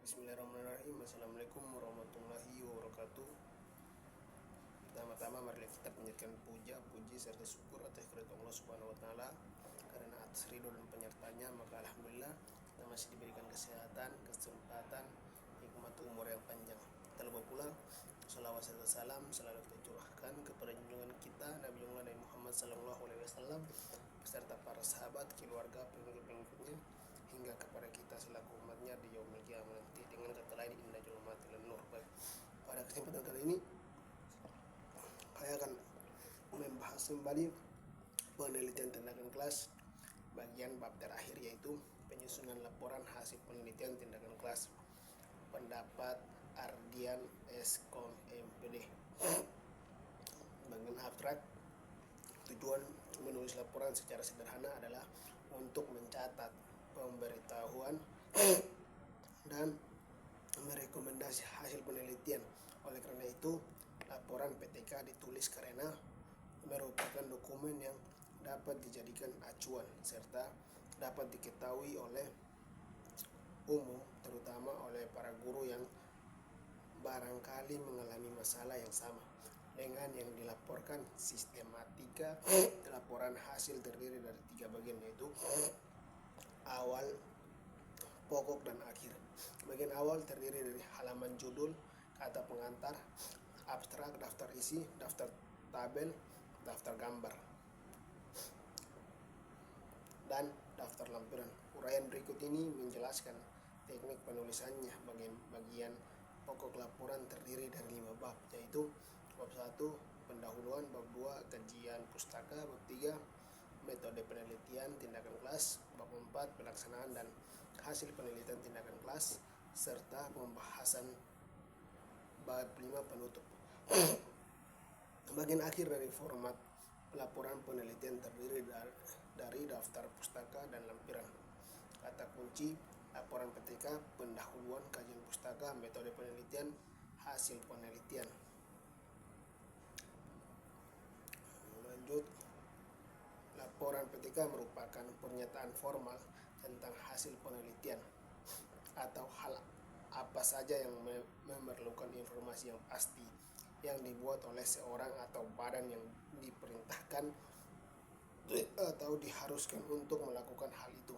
Bismillahirrahmanirrahim. Assalamualaikum warahmatullahi wabarakatuh. Pertama-tama marilah kita panjatkan puji serta syukur atas kehadirat Allah Subhanahu wa taala, karena atas ridho dan penyertanya maka alhamdulillah kita masih diberikan kesehatan, kesempatan, nikmat umur yang panjang. Tak lupa pula salawat serta salam selalu kita curahkan kepada junjungan kita Nabi Muhammad SAW beserta para sahabat, keluarga, pengikut-pengikutnya hingga kepada kita selaku umatnya di yaumil qiyamah nanti, dengan kata lain inna julumatil nur. Baik, pada kesempatan kali ini saya akan membahas kembali penelitian tindakan kelas bagian bab terakhir, yaitu penyusunan laporan hasil penelitian tindakan kelas, pendapat Ardian Eskom MPD. Bagian abstrak, tujuan menulis laporan secara sederhana adalah untuk mencatat pemberitahuan dan merekomendasi hasil penelitian. Oleh karena itu, laporan PTK ditulis karena merupakan dokumen yang dapat dijadikan acuan serta dapat diketahui oleh umum, terutama oleh para guru yang barangkali mengalami masalah yang sama dengan yang dilaporkan. Sistematika laporan hasil terdiri dari 3 bagian, yaitu awal, pokok, dan akhir. Bagian awal terdiri dari halaman judul, kata pengantar, abstrak, daftar isi, daftar tabel, daftar gambar, dan daftar lampiran. Uraian berikut ini menjelaskan teknik penulisannya. Bagian pokok laporan terdiri dari 5 bab, yaitu bab 1 pendahuluan, bab 2 kajian pustaka, bab 3 metode penelitian tindakan kelas, bab 4 pelaksanaan dan hasil penelitian tindakan kelas, serta pembahasan bab 5 penutup. Bagian akhir dari format laporan penelitian terdiri dari daftar pustaka dan lampiran. Kata kunci laporan PTK: pendahuluan, kajian pustaka, metode penelitian, hasil penelitian. Lanjut, laporan PTK merupakan pernyataan formal tentang hasil penelitian atau hal apa saja yang memerlukan informasi yang pasti yang dibuat oleh seorang atau badan yang diperintahkan atau diharuskan untuk melakukan hal itu.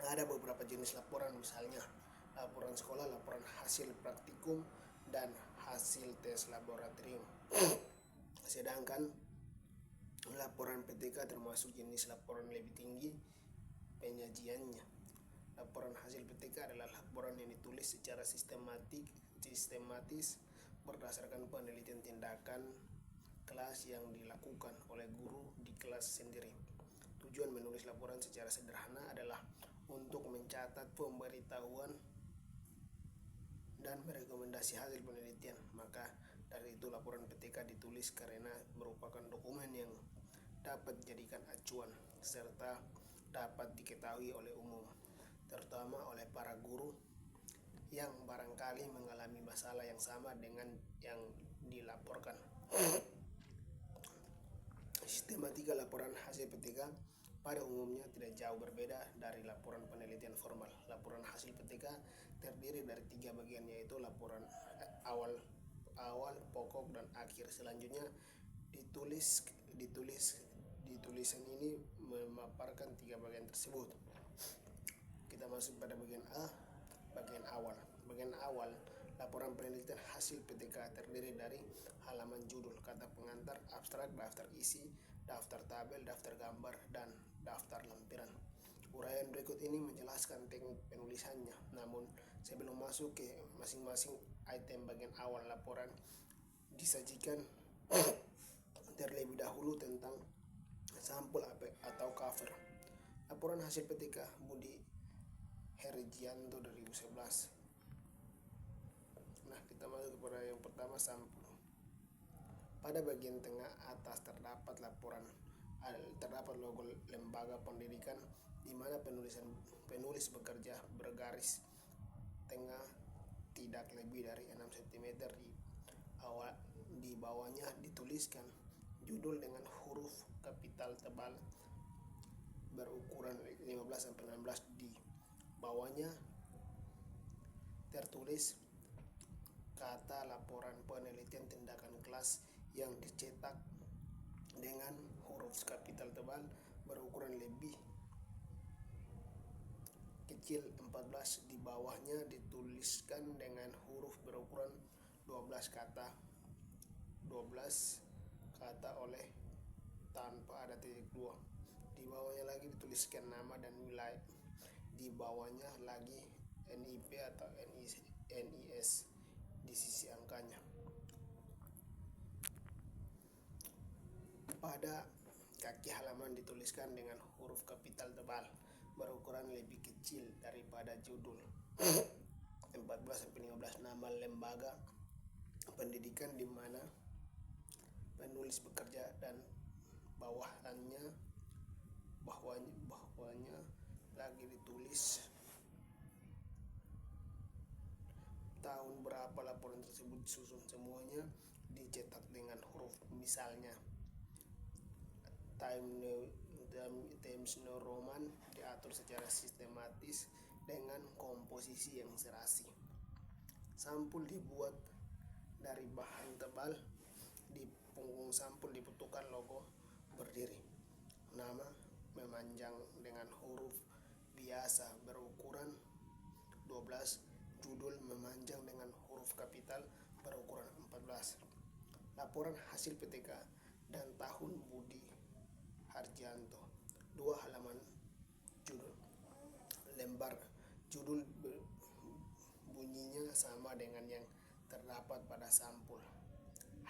Ada beberapa jenis laporan, misalnya laporan sekolah, laporan hasil praktikum, dan hasil tes laboratorium. Sedangkan laporan PTK termasuk jenis laporan lebih tinggi penyajiannya. Laporan hasil PTK adalah laporan yang ditulis secara sistematis berdasarkan penelitian tindakan kelas yang dilakukan oleh guru di kelas sendiri. Tujuan menulis laporan secara sederhana adalah untuk mencatat pemberitahuan dan merekomendasi hasil penelitian. Maka dari itu laporan PTK ditulis karena merupakan dokumen yang dapat dijadikan acuan serta dapat diketahui oleh umum, terutama oleh para guru yang barangkali mengalami masalah yang sama dengan yang dilaporkan. Sistematika laporan hasil PTK pada umumnya tidak jauh berbeda dari laporan penelitian formal. Laporan hasil PTK terdiri dari 3 bagian, yaitu laporan awal, pokok, dan akhir. Selanjutnya ditulisan ini memaparkan 3 bagian tersebut. Kita masuk pada bagian A, bagian awal. Bagian awal laporan penelitian hasil PTK terdiri dari halaman judul, kata pengantar, abstrak, daftar isi, daftar tabel, daftar gambar, dan daftar lampiran. Uraian berikut ini menjelaskan teknik penulisannya. Namun sebelum masuk ke masing-masing item bagian awal laporan, disajikan terlebih dahulu tentang sampul atau cover. Laporan hasil PTK Budi Hergianto 2011. Nah, kita masuk kepada yang pertama, sampul. Pada bagian tengah atas terdapat logo lembaga pendidikan di mana penulis bekerja bergaris tengah tidak lebih dari 6 cm. Di bawahnya dituliskan judul dengan huruf kapital tebal berukuran 15-16. Di bawahnya ditulis kata laporan penelitian tindakan kelas yang dicetak dengan huruf kapital tebal berukuran lebih kecil 14, di bawahnya dituliskan dengan huruf berukuran 12 kata oleh tanpa ada titik dua. Di bawahnya lagi dituliskan nama dan wilayah. Di bawahnya lagi NIP atau NIS di sisi angkanya. Pada kaki halaman dituliskan dengan huruf kapital tebal berukuran lebih kecil daripada judul. 14-15 nama lembaga pendidikan di mana penulis bekerja, dan bawahnya lagi ditulis tahun berapa laporan tersebut disusun. Semuanya dicetak dengan huruf, misalnya Times New Roman diatur secara sistematis dengan komposisi yang serasi. Sampul dibuat dari bahan tebal. Di punggung sampul dibutuhkan logo berdiri. Nama memanjang dengan huruf biasa berukuran 12. Judul memanjang dengan huruf kapital berukuran 14. Laporan hasil PTK dan tahun Budi Harjanto. 2 halaman judul. Lembar judul bunyinya sama dengan yang terdapat pada sampul,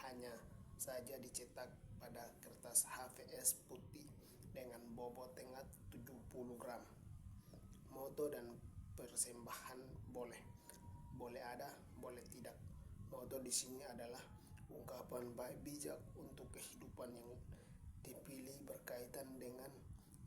hanya saja dicetak pada kertas HVS putih dengan bobot tengah 70 gram. Moto dan persembahan boleh ada, boleh tidak. Moto di sini adalah ungkapan bijak untuk kehidupan yang dipilih berkaitan dengan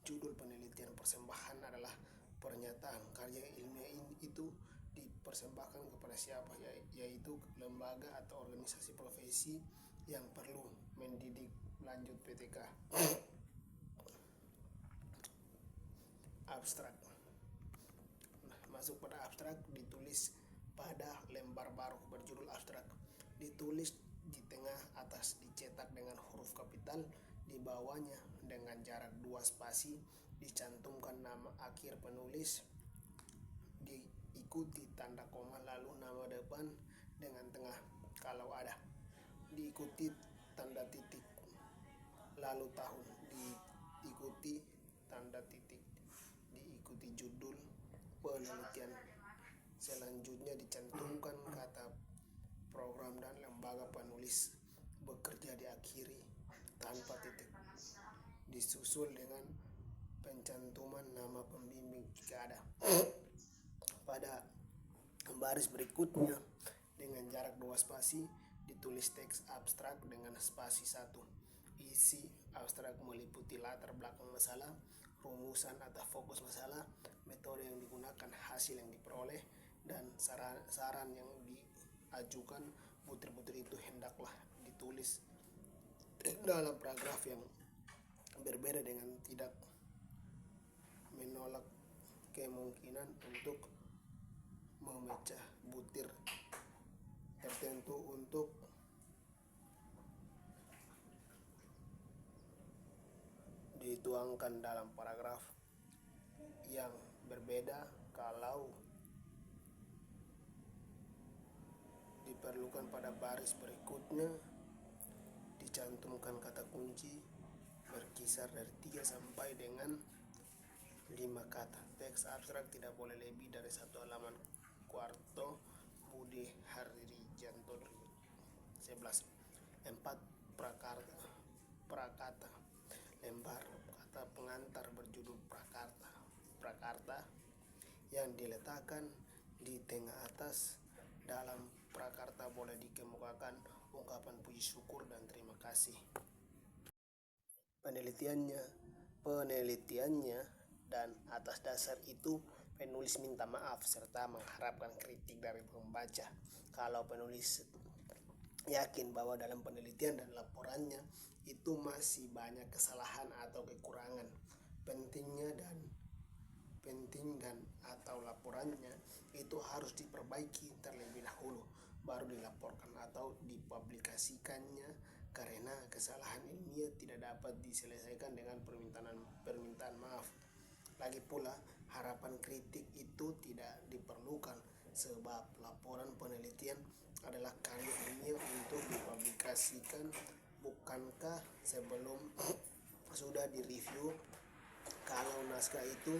judul penelitian. Persembahan adalah pernyataan karya ilmiah itu dipersembahkan kepada siapa, yaitu lembaga atau organisasi profesi yang perlu mendidik lanjut PTK. Abstrak. Masuk pada abstrak, ditulis pada lembar baru berjudul abstrak. Ditulis di tengah atas dicetak dengan huruf kapital, di bawahnya dengan jarak 2 spasi dicantumkan nama akhir penulis, diikuti tanda koma, lalu nama depan dengan tengah kalau ada, diikuti tanda titik, lalu tahun, diikuti tanda titik, diikuti judul penelitian. Selanjutnya dicantumkan kata program dan lembaga penulis bekerja, diakhiri tanpa titik, disusul dengan pencantuman nama pembimbing jika ada. Pada baris berikutnya dengan jarak 2 spasi ditulis teks abstrak dengan spasi 1. Isi abstrak meliputi latar belakang masalah, rumusan atau fokus masalah, metode yang digunakan, hasil yang diperoleh, dan saran yang diajukan. Butir-butir itu hendaklah ditulis dalam paragraf yang berbeda dengan tidak menolak kemungkinan untuk memecah butir tertentu untuk dituangkan dalam paragraf yang berbeda kalau diperlukan. Pada baris berikutnya dicantumkan kata kunci berkisar dari 3 sampai dengan 5 kata. Teks abstrak tidak boleh lebih dari 1 halaman. Kuarto Budi Harjanto 11. 4. Prakata. Lembar kata pengantar berjudul prakarta yang diletakkan di tengah atas. Dalam prakarta boleh dikemukakan ungkapan puji syukur dan terima kasih. Penelitiannya dan atas dasar itu penulis minta maaf serta mengharapkan kritik dari pembaca. Kalau penulis yakin bahwa dalam penelitian dan laporannya itu masih banyak kesalahan atau kekurangan penting dan atau laporannya itu harus diperbaiki terlebih dahulu baru dilaporkan atau dipublikasikannya, karena kesalahan ilmiah tidak dapat diselesaikan dengan permintaan maaf. Lagi pula, harapan kritik itu tidak diperlukan sebab laporan penelitian adalah karya ilmiah untuk dipublikasikan. Bukankah sebelum sudah direview, kalau naskah itu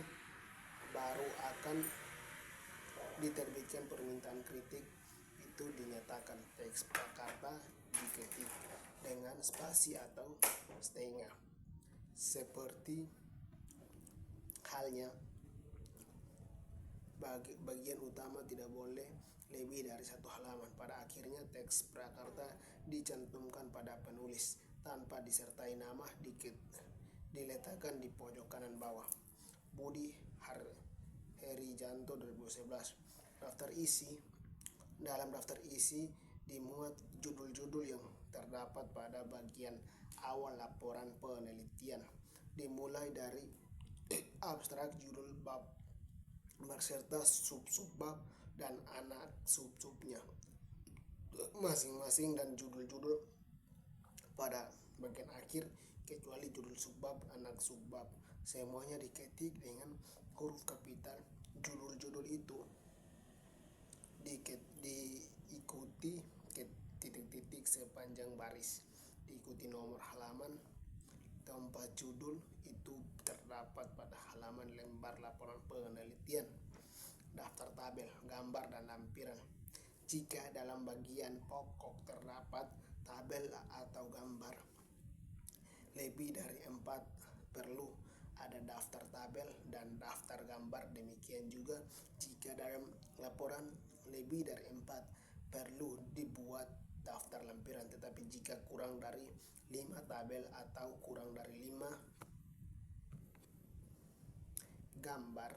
baru akan diterbitkan permintaan kritik, itu dinyatakan teks prakarta diketik dengan spasi atau setengah. Seperti halnya bagian utama tidak boleh lebih dari 1 halaman. Pada akhirnya teks prakarta dicantumkan pada penulis tanpa disertai nama, diletakkan di pojok kanan bawah. Budi Herijanto 2011. Dalam daftar isi dimuat judul-judul yang terdapat pada bagian awal laporan penelitian, dimulai dari abstrak, judul bab berserta sub-bab dan anak sub-subnya masing-masing, dan judul-judul pada bagian akhir kecuali judul subbab, anak subbab, semuanya diketik dengan huruf kapital. Judul-judul itu diikuti titik-titik sepanjang baris, diikuti nomor halaman. Tempat judul itu terdapat pada halaman lembar laporan penelitian. Daftar tabel, gambar, dan lampiran. Jika dalam bagian pokok terdapat tabel atau gambar lebih dari 4, perlu ada daftar tabel dan daftar gambar. Demikian juga jika dalam laporan lebih dari 4, perlu dibuat daftar lampiran. Tetapi jika kurang dari 5 tabel atau kurang dari 5 gambar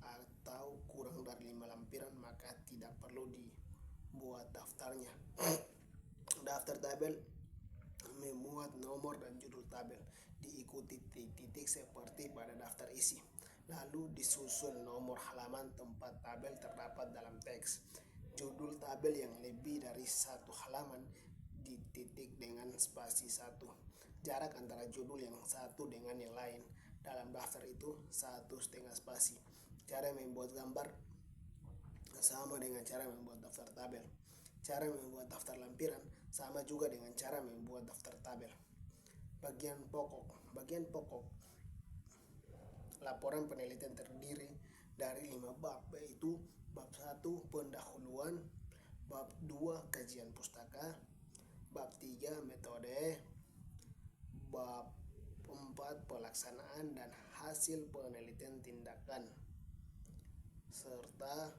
atau kurang dari 5 lampiran, maka tidak perlu dibuat daftarnya. Daftar tabel memuat nomor dan judul tabel, diikuti titik-titik seperti pada daftar isi. Lalu disusun nomor halaman tempat tabel terdapat dalam teks. Judul tabel yang lebih dari 1 halaman dititik dengan spasi 1. Jarak antara judul yang satu dengan yang lain dalam daftar itu 1,5 spasi. Cara membuat gambar sama dengan cara membuat daftar tabel. Cara membuat daftar lampiran sama juga dengan cara membuat daftar tabel. Bagian pokok laporan penelitian terdiri dari 5 bab, yaitu bab 1 pendahuluan, bab 2 kajian pustaka, bab 3 metode, bab 4 pelaksanaan dan hasil penelitian tindakan, serta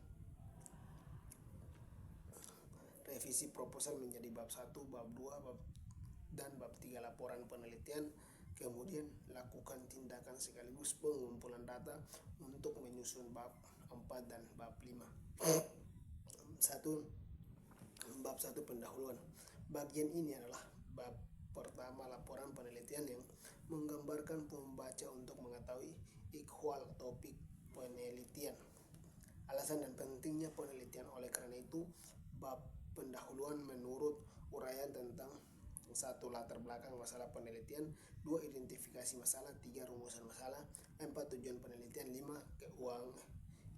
revisi proposal menjadi bab 1, bab 2, dan bab 3 laporan penelitian. Kemudian lakukan tindakan sekaligus pengumpulan data untuk menyusun bab 4 dan bab 5. Bab 1 pendahuluan. Bagian ini adalah bab pertama laporan penelitian yang menggambarkan pembaca untuk mengetahui ikhwal topik penelitian, alasan dan pentingnya penelitian. Oleh karena itu, bab pendahuluan menurut uraian tentang 1. Latar belakang masalah penelitian, 2. Identifikasi masalah, 3. Rumusan masalah, 4. Tujuan penelitian, 5.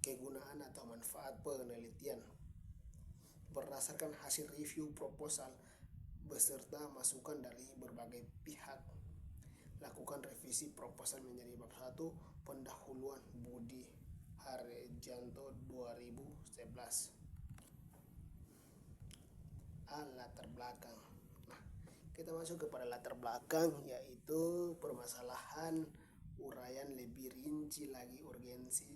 Kegunaan atau manfaat penelitian. Berdasarkan hasil review proposal beserta masukan dari berbagai pihak, lakukan revisi proposal menjadi bab 1 pendahuluan. Budi Harjanto 2011. Latar belakang. Kita masuk kepada latar belakang, yaitu permasalahan, uraian lebih rinci lagi urgensi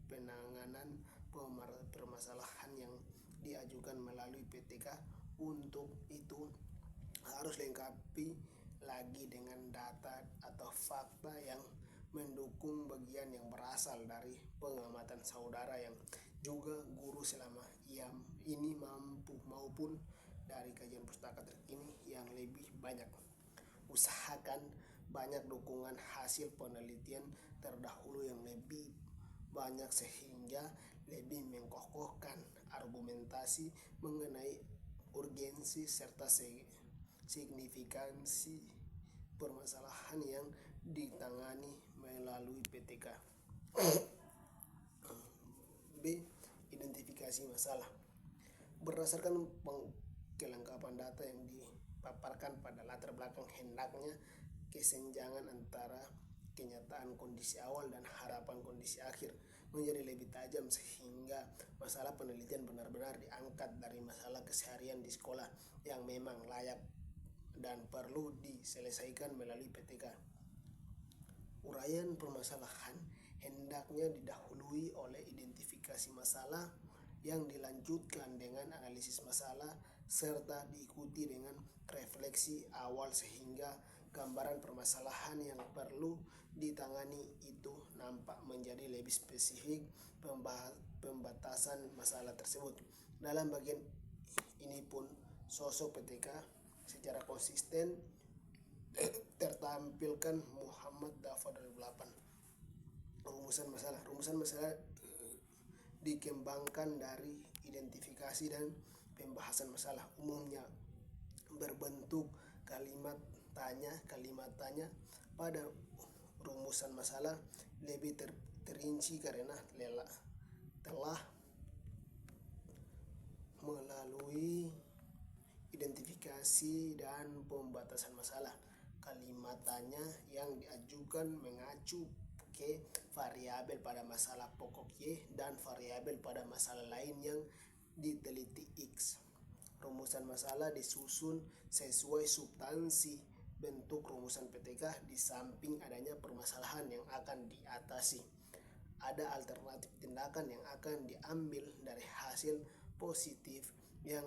penanganan permasalahan yang diajukan melalui PTK. Untuk itu harus lengkapi lagi dengan data atau fakta yang mendukung bagian yang berasal dari pengamatan saudara yang juga guru selama ini mampu, maupun dari kajian pustaka terkini yang lebih banyak. Usahakan banyak dukungan hasil penelitian terdahulu yang lebih banyak sehingga lebih mengkokohkan argumentasi mengenai urgensi serta signifikansi permasalahan yang ditangani melalui PTK. B. Identifikasi masalah. Berdasarkan kelengkapan data yang dipaparkan pada latar belakang hendaknya kesenjangan antara kenyataan kondisi awal dan harapan kondisi akhir menjadi lebih tajam sehingga masalah penelitian benar-benar diangkat dari masalah keseharian di sekolah yang memang layak dan perlu diselesaikan melalui PTK. Uraian permasalahan hendaknya didahului oleh identifikasi masalah yang dilanjutkan dengan analisis masalah serta diikuti dengan refleksi awal sehingga gambaran permasalahan yang perlu ditangani itu nampak menjadi lebih spesifik. Pembatasan masalah tersebut. Dalam bagian ini pun sosok PTK secara konsisten tertampilkan Muhammad Dafa 2008. Rumusan masalah dikembangkan dari identifikasi dan pembahasan masalah, umumnya berbentuk kalimat tanya. Pada rumusan masalah lebih terinci karena telah melalui identifikasi dan pembatasan masalah. Kalimat tanya yang diajukan mengacu ke variabel pada masalah pokok Y dan variabel pada masalah lain yang diteliti X. Rumusan masalah disusun sesuai substansi bentuk rumusan PTK. Di samping adanya permasalahan yang akan diatasi, ada alternatif tindakan yang akan diambil dari hasil positif yang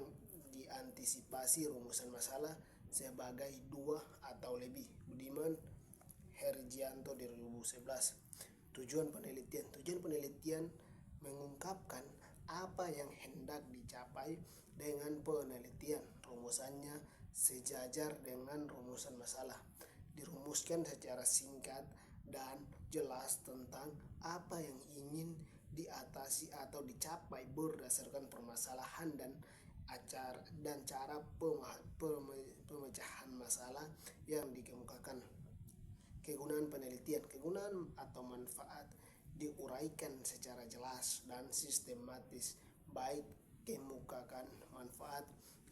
diantisipasi rumusan masalah sebagai 2 atau lebih. Budiman Hergianto 2011. Tujuan penelitian mengungkapkan apa yang hendak dicapai dengan penelitian. Rumusannya sejajar dengan rumusan masalah. Dirumuskan secara singkat dan jelas tentang apa yang ingin diatasi atau dicapai berdasarkan permasalahan dan cara pemecahan masalah yang dikemukakan. Kegunaan penelitian. Kegunaan atau manfaat diuraikan secara jelas dan sistematis, baik kemukakan manfaat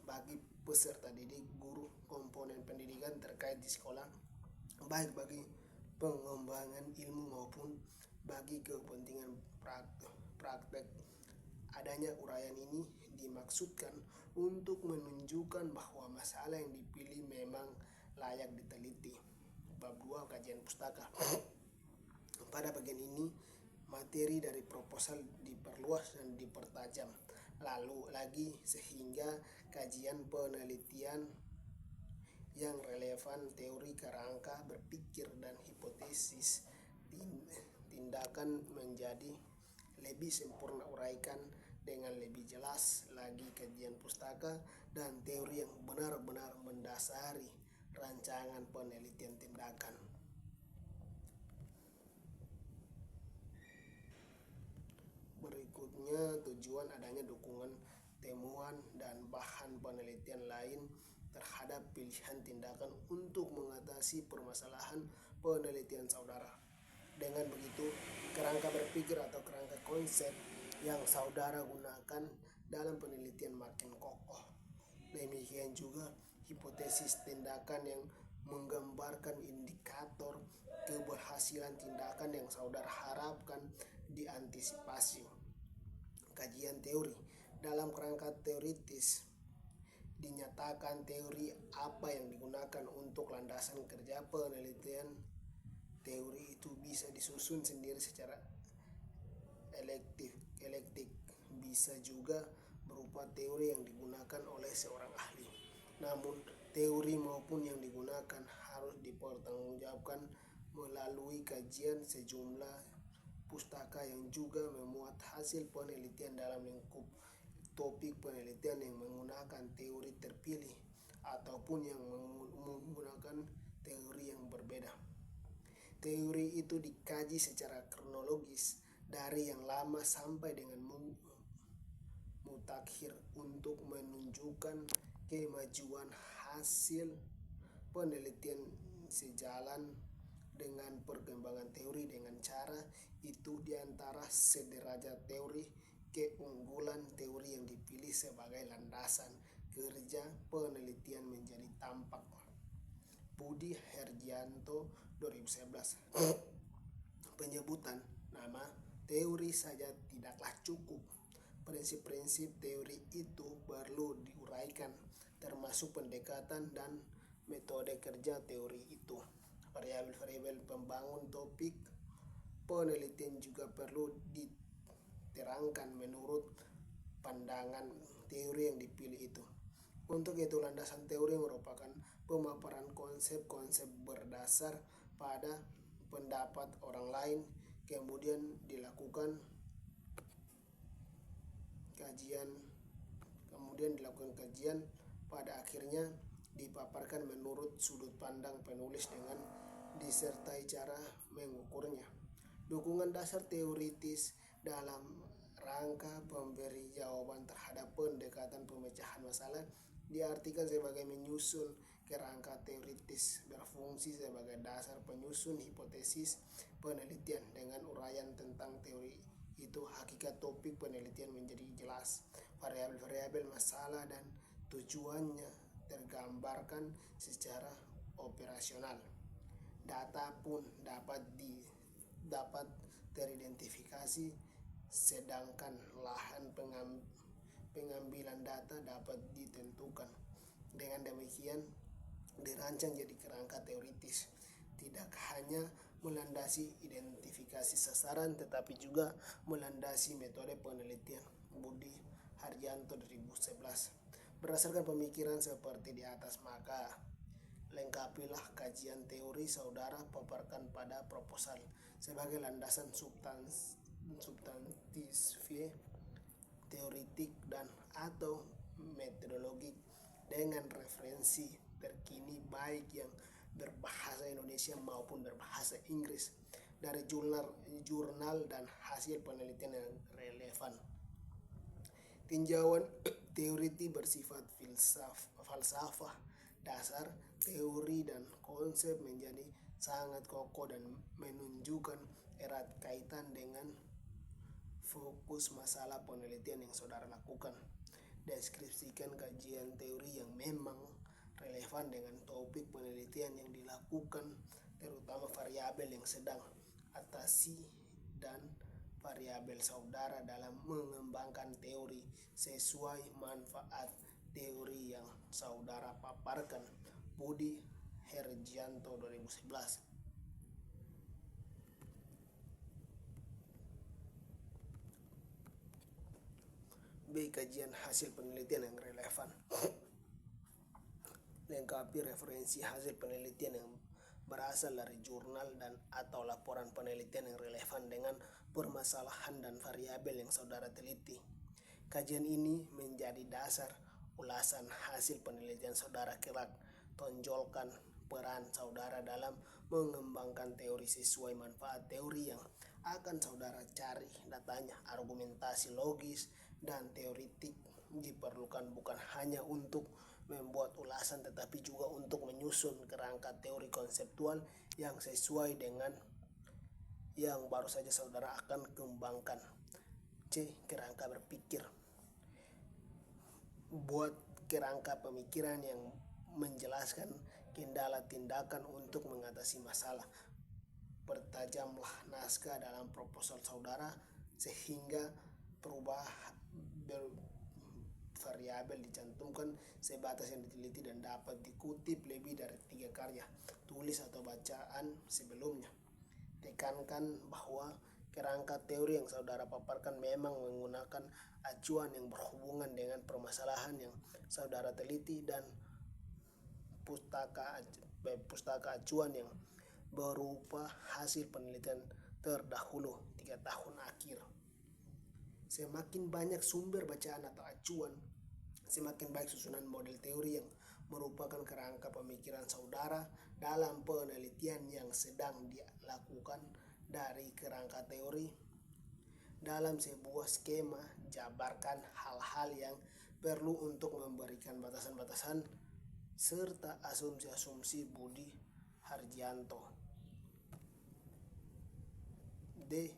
bagi peserta didik, guru, komponen pendidikan terkait di sekolah, baik bagi pengembangan ilmu maupun bagi kepentingan praktek. Adanya uraian ini dimaksudkan untuk menunjukkan bahwa masalah yang dipilih memang layak diteliti. Bab 2 kajian pustaka. Pada bagian ini materi dari proposal diperluas dan dipertajam lalu lagi sehingga kajian penelitian yang relevan, teori kerangka berpikir dan hipotesis tindakan menjadi lebih sempurna uraikan dengan lebih jelas lagi kajian pustaka dan teori yang benar-benar mendasari rancangan penelitian tindakan. Berikutnya tujuan adanya dukungan temuan dan bahan penelitian lain terhadap pilihan tindakan untuk mengatasi permasalahan penelitian saudara. Dengan begitu, kerangka berpikir atau kerangka konsep yang saudara gunakan dalam penelitian makin kokoh. Demikian juga hipotesis tindakan yang menggambarkan indikator keberhasilan tindakan yang saudara harapkan diantisipasi. Kajian teori. Dalam kerangka teoritis dinyatakan teori apa yang digunakan untuk landasan kerja penelitian. Teori itu bisa disusun sendiri secara elektik, bisa juga berupa teori yang digunakan oleh seorang ahli. Namun teori maupun yang digunakan harus dipertanggungjawabkan melalui kajian sejumlah pustaka yang juga memuat hasil penelitian dalam lingkup topik penelitian yang menggunakan teori terpilih ataupun yang menggunakan teori yang berbeda. Teori itu dikaji secara kronologis dari yang lama sampai dengan mutakhir untuk menunjukkan kemajuan hasil penelitian sejalan dengan perkembangan teori dengan cara itu diantara sederajat teori keunggulan teori yang dipilih sebagai landasan kerja penelitian menjadi tampak. Budi Hergianto 2011. Penyebutan nama teori saja tidaklah cukup. Prinsip-prinsip teori itu perlu diuraikan, termasuk pendekatan dan metode kerja teori itu. Variabel-variabel pembangun topik penelitian juga perlu diterangkan menurut pandangan teori yang dipilih itu. Untuk itu, landasan teori merupakan pemaparan konsep-konsep berdasar pada pendapat orang lain, kemudian dilakukan kajian, pada akhirnya dipaparkan menurut sudut pandang penulis dengan disertai cara mengukurnya. Dukungan dasar teoritis dalam rangka pemberi jawaban terhadap pendekatan pemecahan masalah diartikan sebagai menyusun kerangka teoritis berfungsi sebagai dasar penyusun hipotesis penelitian. Dengan uraian tentang teori itu, hakikat topik penelitian menjadi jelas. Variabel-variabel masalah dan tujuannya tergambarkan secara operasional. Data pun dapat teridentifikasi, sedangkan lahan pengambilan data dapat ditentukan. Dengan demikian, dirancang jadi kerangka teoritis, tidak hanya melandasi identifikasi sasaran tetapi juga melandasi metode penelitian. Budi Harjanto 2011. Berdasarkan pemikiran seperti di atas, maka lengkapilah kajian teori saudara paparkan pada proposal sebagai landasan substantif, teoritik dan atau metodologik dengan referensi terkini baik yang berbahasa Indonesia maupun berbahasa Inggris dari jurnal dan hasil penelitian yang relevan. Tinjauan teoritik bersifat falsafah dasar. Teori dan konsep menjadi sangat kokoh dan menunjukkan erat kaitan dengan fokus masalah penelitian yang saudara lakukan. Deskripsikan kajian teori yang memang relevan dengan topik penelitian yang dilakukan, terutama variabel yang sedang atasi dan variabel saudara dalam mengembangkan teori sesuai manfaat teori yang saudara paparkan. Budi Hergianto 2011. B. Kajian hasil penelitian yang relevan. Lengkapi referensi hasil penelitian yang berasal dari jurnal dan atau laporan penelitian yang relevan dengan permasalahan dan variabel yang saudara teliti. Kajian ini menjadi dasar ulasan hasil penelitian saudara kelak. Tonjolkan peran saudara dalam mengembangkan teori sesuai manfaat teori yang akan saudara cari. Datanya, argumentasi logis dan teoritik diperlukan bukan hanya untuk membuat ulasan tetapi juga untuk menyusun kerangka teori konseptual yang sesuai dengan yang baru saja saudara akan kembangkan. C. Kerangka berpikir. Buat kerangka pemikiran yang menjelaskan kendala tindakan untuk mengatasi masalah. Pertajamlah naskah dalam proposal saudara sehingga variabel dicantumkan sebatas yang diteliti dan dapat dikutip lebih dari 3 karya tulis atau bacaan sebelumnya. Tekankan bahwa kerangka teori yang saudara paparkan memang menggunakan acuan yang berhubungan dengan permasalahan yang saudara teliti dan pustaka acuan yang berupa hasil penelitian terdahulu 3 tahun akhir. Semakin banyak sumber bacaan atau acuan, semakin baik susunan model teori yang merupakan kerangka pemikiran saudara dalam penelitian yang sedang dilakukan. Dari kerangka teori Dalam sebuah skema, jabarkan hal-hal yang perlu untuk memberikan batasan-batasan serta asumsi-asumsi Budi Harjianto. D.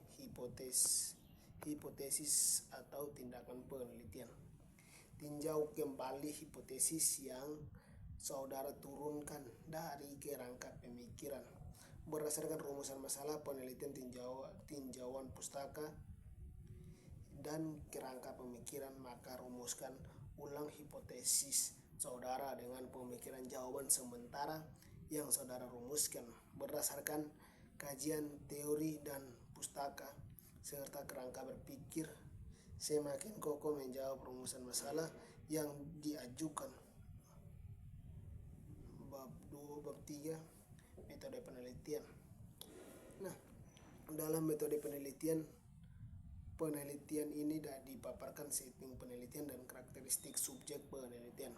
Hipotesis atau tindakan penelitian. Tinjau kembali hipotesis yang saudara turunkan dari kerangka pemikiran. Berdasarkan rumusan masalah penelitian tinjauan pustaka dan kerangka pemikiran, maka rumuskan ulang hipotesis saudara dengan pemikiran jawaban sementara yang saudara rumuskan berdasarkan kajian teori dan pustaka serta kerangka berpikir. Semakin kokoh menjawab rumusan masalah yang diajukan. Bab 3 metode penelitian. Nah, dalam metode penelitian ini dipaparkan setting penelitian dan karakteristik subjek penelitian.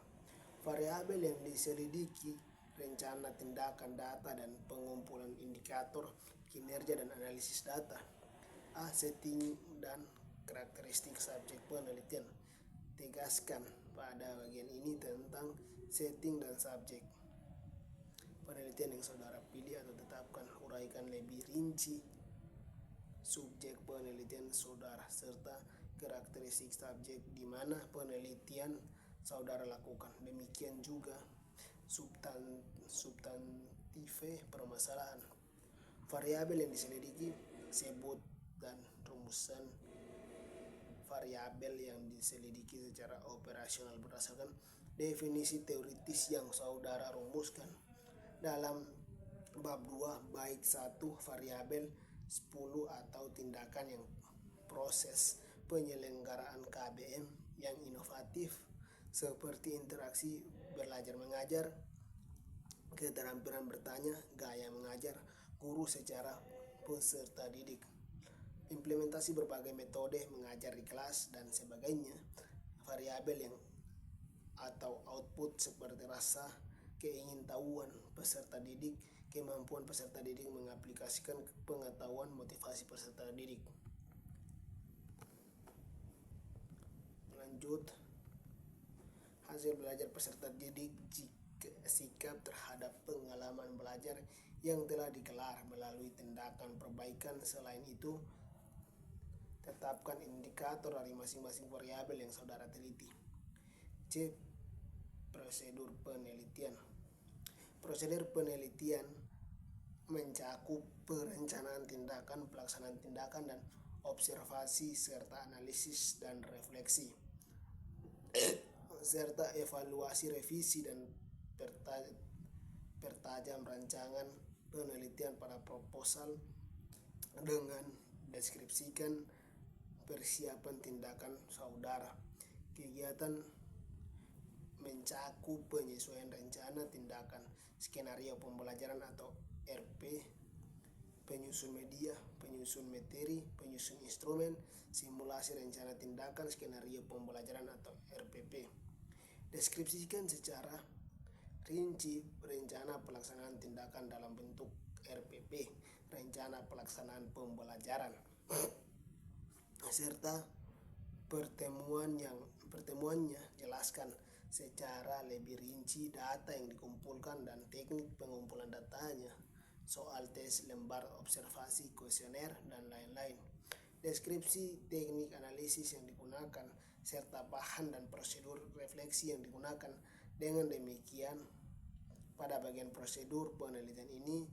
Variabel yang diselidiki, rencana tindakan data dan pengumpulan indikator, kinerja dan analisis data. A. Setting dan karakteristik subjek penelitian. Tegaskan pada bagian ini tentang setting dan subjek penelitian yang saudara pilih atau tetapkan. Uraikan lebih rinci subjek penelitian saudara serta karakteristik subjek di mana penelitian saudara lakukan. Demikian juga substantive permasalahan. Variabel yang diselidiki, sebut dan rumusan variabel yang diselidiki secara operasional berdasarkan definisi teoritis yang saudara rumuskan. Dalam bab 2 baik 1 variabel, 10 atau tindakan yang proses penyelenggaraan KBM yang inovatif seperti interaksi belajar mengajar, keterampilan bertanya, gaya mengajar guru secara peserta didik, implementasi berbagai metode mengajar di kelas dan sebagainya. Variabel yang atau output seperti rasa keingintahuan peserta didik, kemampuan peserta didik mengaplikasikan pengetahuan, motivasi peserta didik. Lanjut, hasil belajar peserta didik, sikap terhadap pengalaman belajar yang telah dikelar melalui tindakan perbaikan. Selain itu, tetapkan indikator dari masing-masing variabel yang saudara teliti. C. Prosedur penelitian. Prosedur penelitian mencakup perencanaan tindakan, pelaksanaan tindakan, dan observasi serta analisis dan refleksi, serta evaluasi, revisi, dan pertajam rancangan penelitian pada proposal dengan deskripsikan persiapan tindakan saudara. Kegiatan mencakup penyesuaian rencana tindakan, skenario pembelajaran atau RP, penyusun media, penyusun materi, penyusun instrumen, simulasi rencana tindakan, skenario pembelajaran atau RPP. Deskripsikan secara rinci rencana pelaksanaan tindakan dalam bentuk RPP, rencana pelaksanaan pembelajaran, serta pertemuannya. Jelaskan secara lebih rinci data yang dikumpulkan dan teknik pengumpulan datanya, soal tes, lembar observasi, kuesioner, dan lain-lain. Deskripsi teknik analisis yang digunakan serta bahan dan prosedur refleksi yang digunakan. Dengan demikian, pada bagian prosedur penelitian ini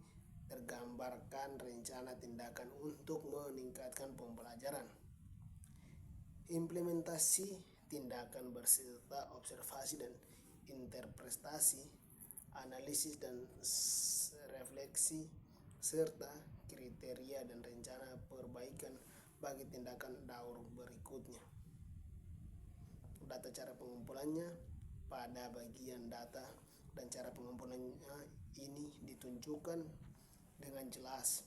tergambarkan rencana tindakan untuk meningkatkan pembelajaran, implementasi tindakan berserta observasi dan interpretasi, analisis dan refleksi, serta kriteria dan rencana perbaikan bagi tindakan daur berikutnya. Data cara pengumpulannya. Pada bagian data dan cara pengumpulannya ini ditunjukkan dengan jelas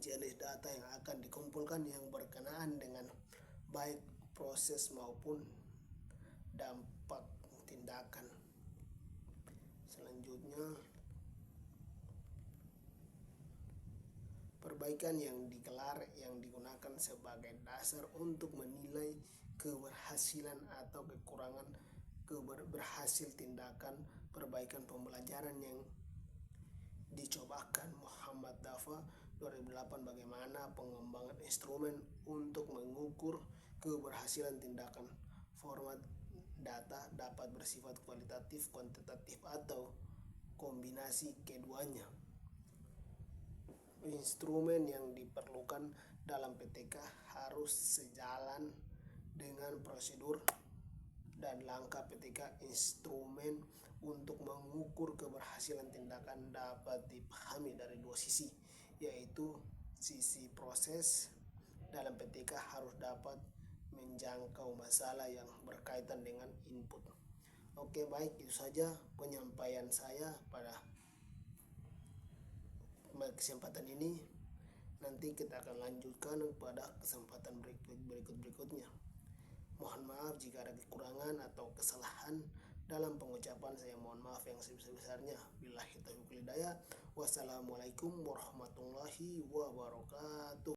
jenis data yang akan dikumpulkan yang berkenaan dengan baik proses maupun dampak tindakan. Selanjutnya, Perbaikan yang digelar yang digunakan sebagai dasar untuk menilai keberhasilan atau kekurangan berhasil tindakan perbaikan pembelajaran yang dicobakan. Muhammad Dafa 2008, bagaimana pengembangan instrumen untuk mengukur keberhasilan tindakan. Format data dapat bersifat kualitatif, kuantitatif, atau kombinasi keduanya. Instrumen yang diperlukan dalam PTK harus sejalan dengan prosedur dan langkah PTK. Instrumen untuk mengukur keberhasilan tindakan dapat dipahami dari dua sisi, yaitu sisi proses. Dalam PTK harus dapat menjangkau masalah yang berkaitan dengan input. Oke, baik, itu saja penyampaian saya pada kesempatan ini. Nanti kita akan lanjutkan pada kesempatan berikutnya. Mohon maaf jika ada kekurangan atau kesalahan dalam pengucapan. Saya mohon maaf yang sebesar-besarnya. Billahi taufiq wal hidayah. Wassalamualaikum warahmatullahi wabarakatuh.